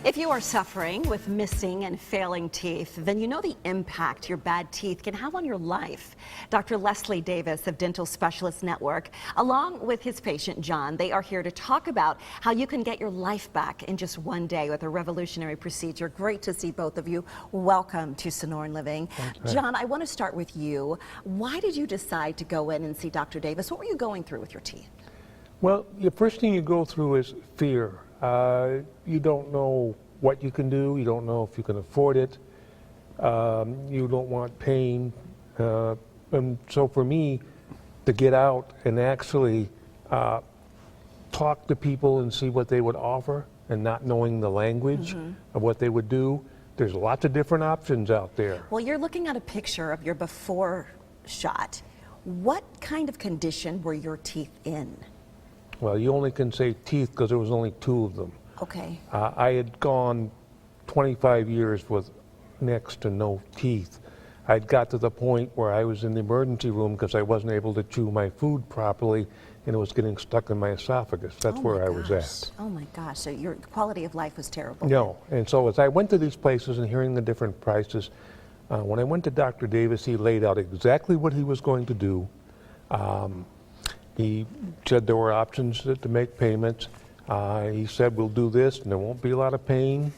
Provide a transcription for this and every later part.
If you are suffering with missing and failing teeth, then you know the impact your bad teeth can have on your life. Dr. Leslie Davis of Dental Specialist Network, along with his patient John, they are here to talk about how you can get your life back in just one day with a revolutionary procedure. Great to see both of you. Welcome to Sonoran Living. John, I want to start with you. Why did you decide to go in and see Dr. Davis? What were you going through with your teeth? Well, the first thing you go through is fear. You don't know what you can do. You don't know if you can afford it. You don't want pain. And so for me, to get out and actually talk to people and see what they would offer and not knowing the language of what they would do, there's lots of different options out there. Well, you're looking at a picture of your before shot. What kind of condition were your teeth in? Well, you only can say teeth because there was only two of them. Okay. I had gone 25 years with next to no teeth. I'd got to the point where I was in the emergency room because I wasn't able to chew my food properly and it was getting stuck in my esophagus. That's where I was at. Oh my gosh, so your quality of life was terrible. No, and so as I went to these places and hearing the different prices, when I went to Dr. Davis, he laid out exactly what he was going to do. He said there were options to make payments. He said, we'll do this and there won't be a lot of pain.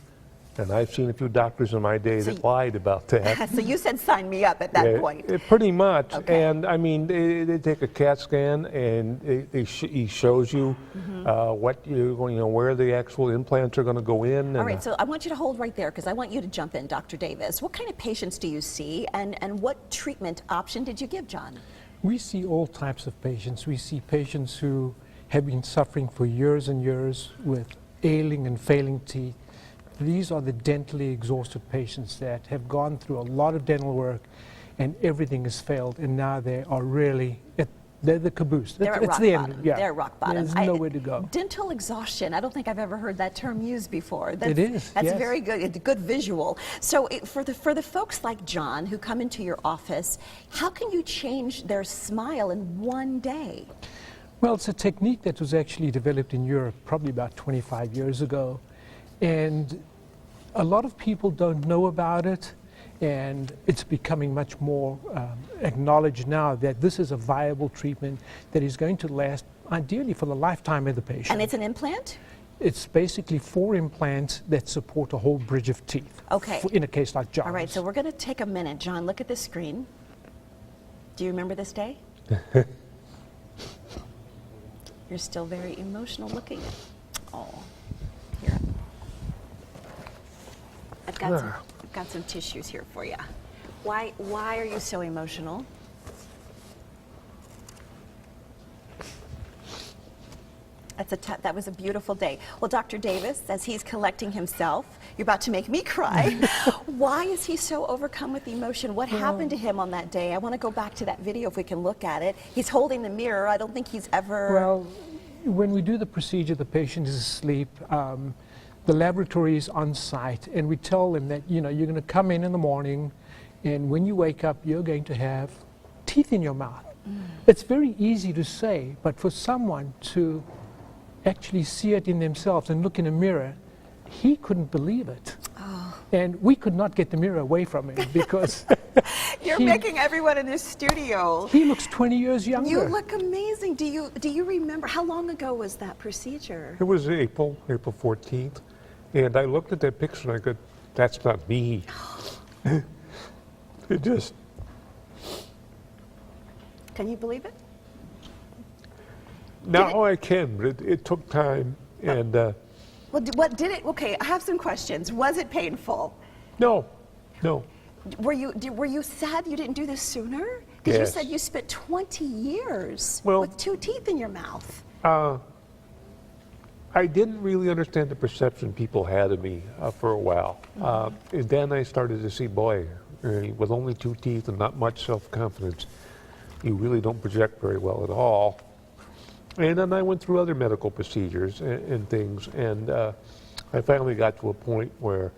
And I've seen a few doctors in my day that lied about that. So you said sign me up at that point. Pretty much. Okay. And I mean, they take a CAT scan and he shows you what you're going, where the actual implants are going to go in. All right, so I want you to hold right there because I want you to jump in, Dr. Davis. What kind of patients do you see and what treatment option did you give John? We see all types of patients. We see patients who have been suffering for years and years with ailing and failing teeth. These are the dentally exhausted patients that have gone through a lot of dental work and everything has failed, and now they are really they're the caboose. They're at rock bottom. Yeah. They're rock bottom. There's nowhere to go. Dental exhaustion. I don't think I've ever heard that term used before. It is. That's very good. It's a good visual. So for the folks like John who come into your office, how can you change their smile in one day? Well, it's a technique that was actually developed in Europe probably about 25 years ago. And a lot of people don't know about it, and it's becoming much more acknowledged now that this is a viable treatment that is going to last ideally for the lifetime of the patient. And it's an implant? It's basically 4 implants that support a whole bridge of teeth. Okay. In a case like John's. All right, so we're going to take a minute. John, look at this screen. Do you remember this day? You're still very emotional looking. Oh, here. I've got some tissues here for you. Why are you so emotional? That was a beautiful day. Well, Dr. Davis, as he's collecting himself, you're about to make me cry. Why is he so overcome with emotion? What happened to him on that day? I want to go back to that video if we can look at it. He's holding the mirror. I don't think he's ever... Well, when we do the procedure, the patient is asleep. The laboratory is on site, and we tell them that, you're going to come in the morning, and when you wake up, you're going to have teeth in your mouth. It's very easy to say, but for someone to actually see it in themselves and look in a mirror, he couldn't believe it. Oh. And we could not get the mirror away from him because... You're making everyone in this studio. He looks 20 years younger. You look amazing. Do you remember, how long ago was that procedure? It was April 14th. And I looked at that picture and I go, that's not me. It just... Can you believe it? Now I can, but it took time. And well, what did it? Okay, I have some questions. Was it painful? No. Were you sad you didn't do this sooner? Because you said you spent 20 years with 2 teeth in your mouth. I didn't really understand the perception people had of me for a while. And then I started to see, boy, with only 2 teeth and not much self-confidence, you really don't project very well at all. And then I went through other medical procedures and things, and I finally got to a point where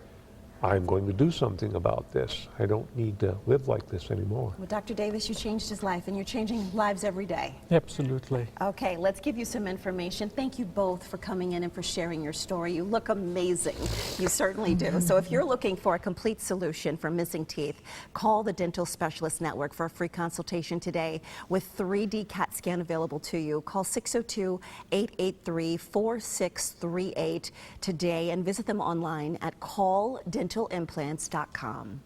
I'm going to do something about this. I don't need to live like this anymore. Well, Dr. Davis, you changed his life, and you're changing lives every day. Absolutely. Okay, let's give you some information. Thank you both for coming in and for sharing your story. You look amazing. You certainly do. So if you're looking for a complete solution for missing teeth, call the Dental Specialist Network for a free consultation today with 3D CAT scan available to you. Call 602-883-4638 today and visit them online at calldental.implants.com.